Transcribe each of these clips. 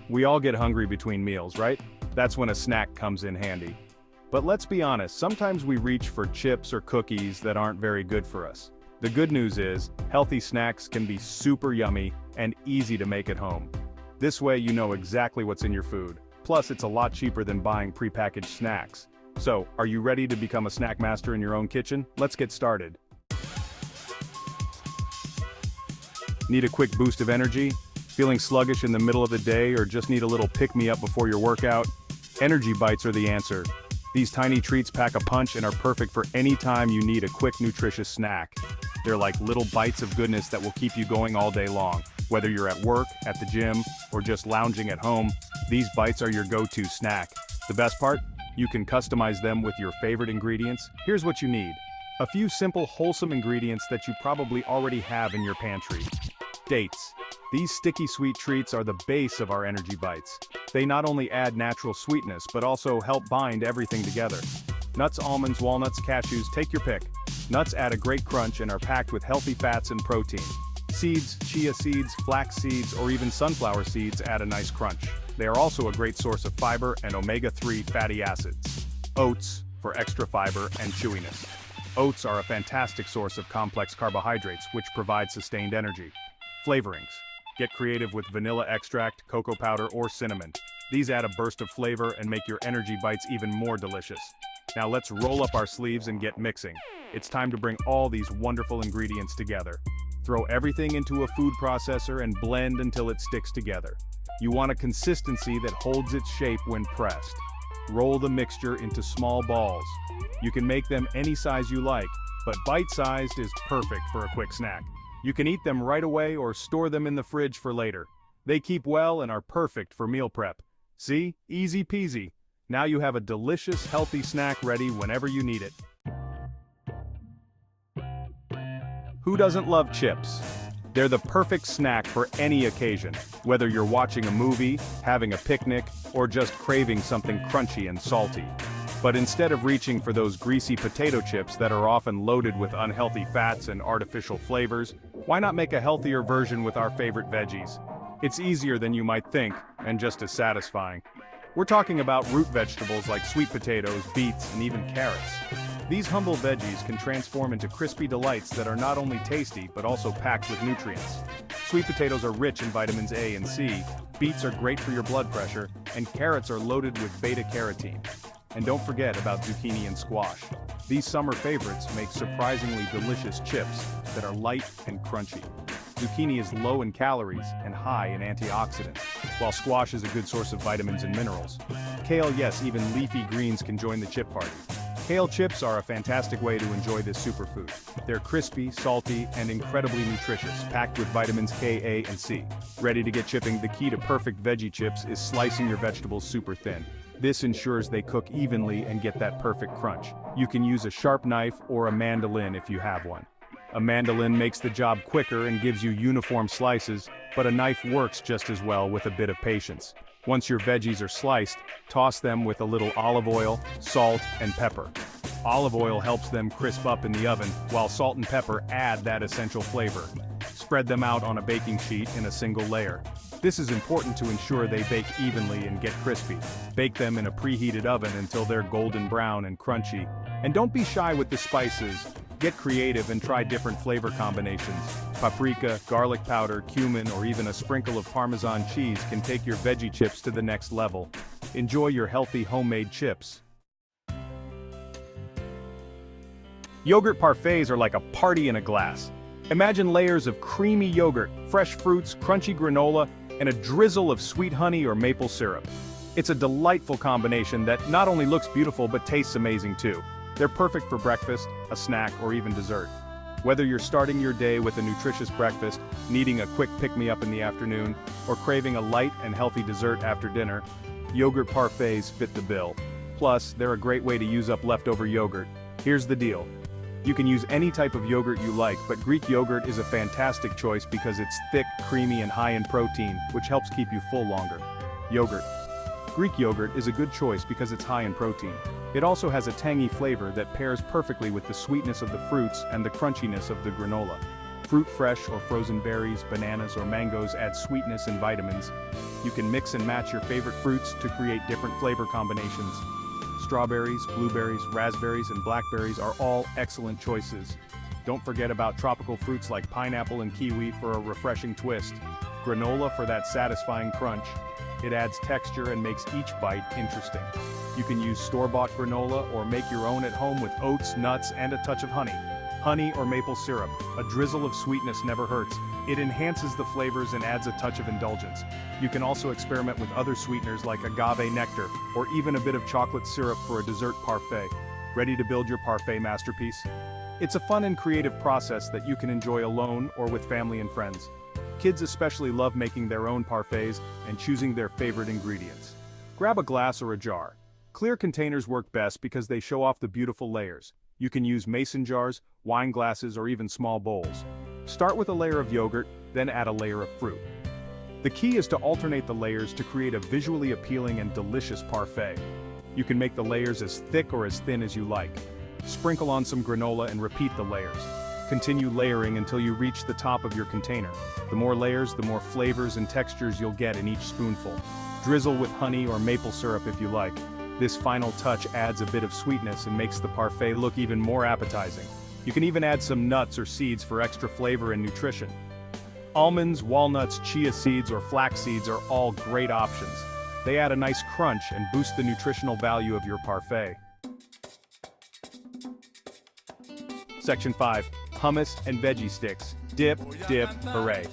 We all get hungry between meals, right? That's when a snack comes in handy. But let's be honest, sometimes we reach for chips or cookies that aren't very good for us. The good news is, healthy snacks can be super yummy and easy to make at home. This way you know exactly what's in your food. Plus, it's a lot cheaper than buying prepackaged snacks. So, are you ready to become a snack master in your own kitchen? Let's get started. Need a quick boost of energy? Feeling sluggish in the middle of the day or just need a little pick-me-up before your workout? Energy bites are the answer. These tiny treats pack a punch and are perfect for any time you need a quick nutritious snack. They're like little bites of goodness that will keep you going all day long. Whether you're at work, at the gym, or just lounging at home, these bites are your go-to snack. The best part? You can customize them with your favorite ingredients. Here's what you need. A few simple wholesome ingredients that you probably already have in your pantry. Dates. These sticky sweet treats are the base of our energy bites. They not only add natural sweetness but also help bind everything together. Nuts, almonds, walnuts, cashews, take your pick. Nuts add a great crunch and are packed with healthy fats and protein. Seeds, chia seeds, flax seeds, or even sunflower seeds add a nice crunch. They are also a great source of fiber and omega-3 fatty acids. Oats, for extra fiber and chewiness. Oats are a fantastic source of complex carbohydrates which provide sustained energy. Flavorings. Get creative with vanilla extract, cocoa powder, or cinnamon. These add a burst of flavor and make your energy bites even more delicious. Now let's roll up our sleeves and get mixing. It's time to bring all these wonderful ingredients together. Throw everything into a food processor and blend until it sticks together. You want a consistency that holds its shape when pressed. Roll the mixture into small balls. You can make them any size you like, but bite-sized is perfect for a quick snack. You can eat them right away or store them in the fridge for later. They keep well and are perfect for meal prep. See? Easy peasy. Now you have a delicious, healthy snack ready whenever you need it. Who doesn't love chips? They're the perfect snack for any occasion, whether you're watching a movie, having a picnic, or just craving something crunchy and salty. But instead of reaching for those greasy potato chips that are often loaded with unhealthy fats and artificial flavors, why not make a healthier version with our favorite veggies? It's easier than you might think, and just as satisfying. We're talking about root vegetables like sweet potatoes, beets, and even carrots. These humble veggies can transform into crispy delights that are not only tasty, but also packed with nutrients. Sweet potatoes are rich in vitamins A and C, beets are great for your blood pressure, and carrots are loaded with beta-carotene. And don't forget about zucchini and squash. These summer favorites make surprisingly delicious chips that are light and crunchy. Zucchini is low in calories and high in antioxidants, while squash is a good source of vitamins and minerals. Kale, yes, even leafy greens can join the chip party. Kale chips are a fantastic way to enjoy this superfood. They're crispy, salty, and incredibly nutritious, packed with vitamins K, A, and C. Ready to get chipping? The key to perfect veggie chips is slicing your vegetables super thin. This ensures they cook evenly and get that perfect crunch. You can use a sharp knife or a mandolin if you have one. A mandolin makes the job quicker and gives you uniform slices, but a knife works just as well with a bit of patience. Once your veggies are sliced, toss them with a little olive oil, salt, and pepper. Olive oil helps them crisp up in the oven, while salt and pepper add that essential flavor. Spread them out on a baking sheet in a single layer. This is important to ensure they bake evenly and get crispy. Bake them in a preheated oven until they're golden brown and crunchy. And don't be shy with the spices. Get creative and try different flavor combinations. Paprika, garlic powder, cumin, or even a sprinkle of Parmesan cheese can take your veggie chips to the next level. Enjoy your healthy homemade chips. Yogurt parfaits are like a party in a glass. Imagine layers of creamy yogurt, fresh fruits, crunchy granola, and a drizzle of sweet honey or maple syrup. It's a delightful combination that not only looks beautiful but tastes amazing too. They're perfect for breakfast, a snack, or even dessert. Whether you're starting your day with a nutritious breakfast, needing a quick pick-me-up in the afternoon, or craving a light and healthy dessert after dinner, yogurt parfaits fit the bill. Plus, they're a great way to use up leftover yogurt. Here's the deal. You can use any type of yogurt you like, but Greek yogurt is a fantastic choice because it's thick, creamy, and high in protein, which helps keep you full longer. Yogurt. Greek yogurt is a good choice because it's high in protein. It also has a tangy flavor that pairs perfectly with the sweetness of the fruits and the crunchiness of the granola. Fruit fresh or frozen berries, bananas or mangoes add sweetness and vitamins. You can mix and match your favorite fruits to create different flavor combinations. Strawberries, blueberries, raspberries, and blackberries are all excellent choices. Don't forget about tropical fruits like pineapple and kiwi for a refreshing twist. Granola for that satisfying crunch. It adds texture and makes each bite interesting. You can use store-bought granola or make your own at home with oats, nuts, and a touch of honey. Honey or maple syrup, a drizzle of sweetness never hurts. It enhances the flavors and adds a touch of indulgence. You can also experiment with other sweeteners like agave nectar, or even a bit of chocolate syrup for a dessert parfait. Ready to build your parfait masterpiece? It's a fun and creative process that you can enjoy alone or with family and friends. Kids especially love making their own parfaits and choosing their favorite ingredients. Grab a glass or a jar. Clear containers work best because they show off the beautiful layers. You can use mason jars, wine glasses, or even small bowls. Start with a layer of yogurt, then add a layer of fruit. The key is to alternate the layers to create a visually appealing and delicious parfait. You can make the layers as thick or as thin as you like. Sprinkle on some granola and repeat the layers. Continue layering until you reach the top of your container. The more layers, the more flavors and textures you'll get in each spoonful. Drizzle with honey or maple syrup if you like. This final touch adds a bit of sweetness and makes the parfait look even more appetizing. You can even add some nuts or seeds for extra flavor and nutrition. Almonds, walnuts, chia seeds, or flax seeds are all great options. They add a nice crunch and boost the nutritional value of your parfait. Section 5. Hummus and veggie sticks. Dip, dip, hooray.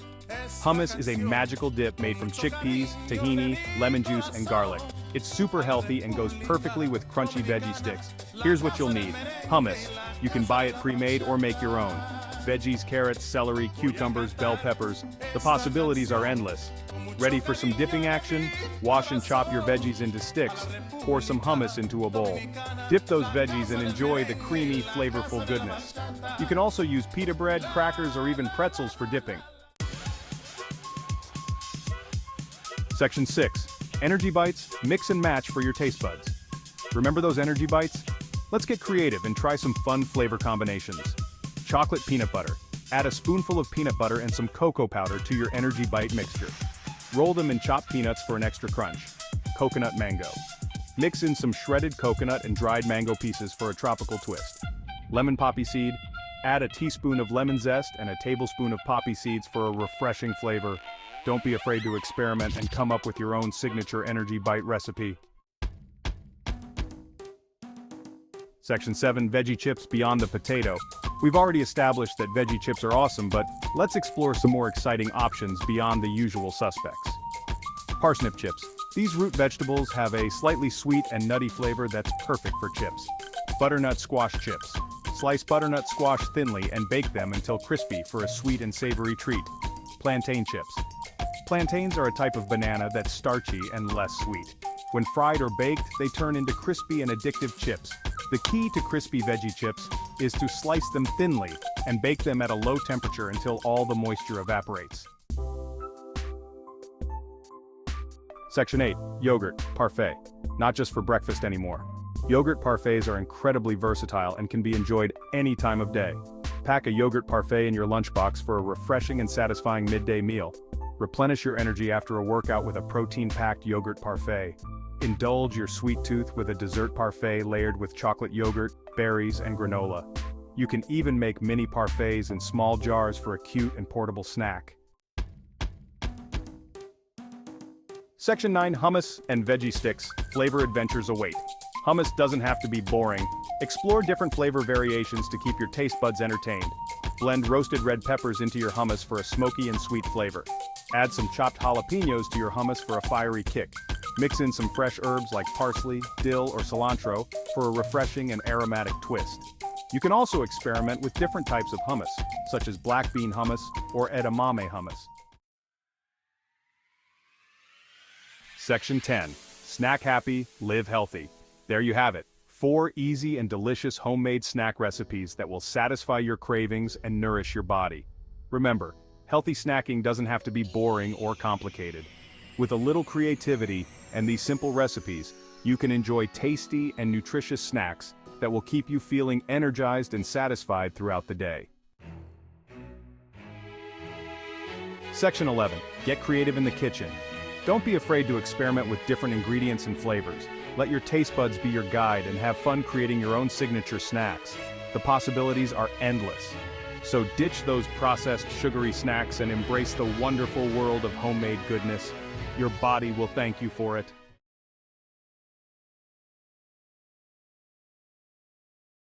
Hummus is a magical dip made from chickpeas, tahini, lemon juice, and garlic. It's super healthy and goes perfectly with crunchy veggie sticks. Here's what you'll need. Hummus. You can buy it pre-made or make your own. Veggies, carrots, celery, cucumbers, bell peppers. The possibilities are endless. Ready for some dipping action? Wash and chop your veggies into sticks. Pour some hummus into a bowl. Dip those veggies and enjoy the creamy, flavorful goodness. You can also use pita bread, crackers, or even pretzels for dipping. Section 6. Energy bites, mix and match for your taste buds. Remember those energy bites? Let's get creative and try some fun flavor combinations. Chocolate peanut butter. Add a spoonful of peanut butter and some cocoa powder to your energy bite mixture. Roll them in chopped peanuts for an extra crunch. Coconut mango. Mix in some shredded coconut and dried mango pieces for a tropical twist. Lemon poppy seed. Add a teaspoon of lemon zest and a tablespoon of poppy seeds for a refreshing flavor. Don't be afraid to experiment and come up with your own signature energy bite recipe. Section 7. Veggie chips beyond the potato. We've already established that veggie chips are awesome, but let's explore some more exciting options beyond the usual suspects. Parsnip chips. These root vegetables have a slightly sweet and nutty flavor that's perfect for chips. Butternut squash chips. Slice butternut squash thinly and bake them until crispy for a sweet and savory treat. Plantain chips. Plantains are a type of banana that's starchy and less sweet. When fried or baked, they turn into crispy and addictive chips. The key to crispy veggie chips is to slice them thinly and bake them at a low temperature until all the moisture evaporates. Section 8. Yogurt, parfait. Not just for breakfast anymore. Yogurt parfaits are incredibly versatile and can be enjoyed any time of day. Pack a yogurt parfait in your lunchbox for a refreshing and satisfying midday meal. Replenish your energy after a workout with a protein-packed yogurt parfait. Indulge your sweet tooth with a dessert parfait layered with chocolate yogurt, berries, and granola. You can even make mini parfaits in small jars for a cute and portable snack. Section 9. Hummus and veggie sticks. Flavor adventures await. Hummus doesn't have to be boring. Explore different flavor variations to keep your taste buds entertained. Blend roasted red peppers into your hummus for a smoky and sweet flavor. Add some chopped jalapenos to your hummus for a fiery kick. Mix in some fresh herbs like parsley, dill, or cilantro for a refreshing and aromatic twist. You can also experiment with different types of hummus, such as black bean hummus or edamame hummus. Section 10. Snack happy, live healthy. There you have it. 4 easy and delicious homemade snack recipes that will satisfy your cravings and nourish your body. Remember, healthy snacking doesn't have to be boring or complicated. With a little creativity and these simple recipes, you can enjoy tasty and nutritious snacks that will keep you feeling energized and satisfied throughout the day. Section 11. Get creative in the kitchen. Don't be afraid to experiment with different ingredients and flavors. Let your taste buds be your guide and have fun creating your own signature snacks. The possibilities are endless. So ditch those processed sugary snacks and embrace the wonderful world of homemade goodness. Your body will thank you for it.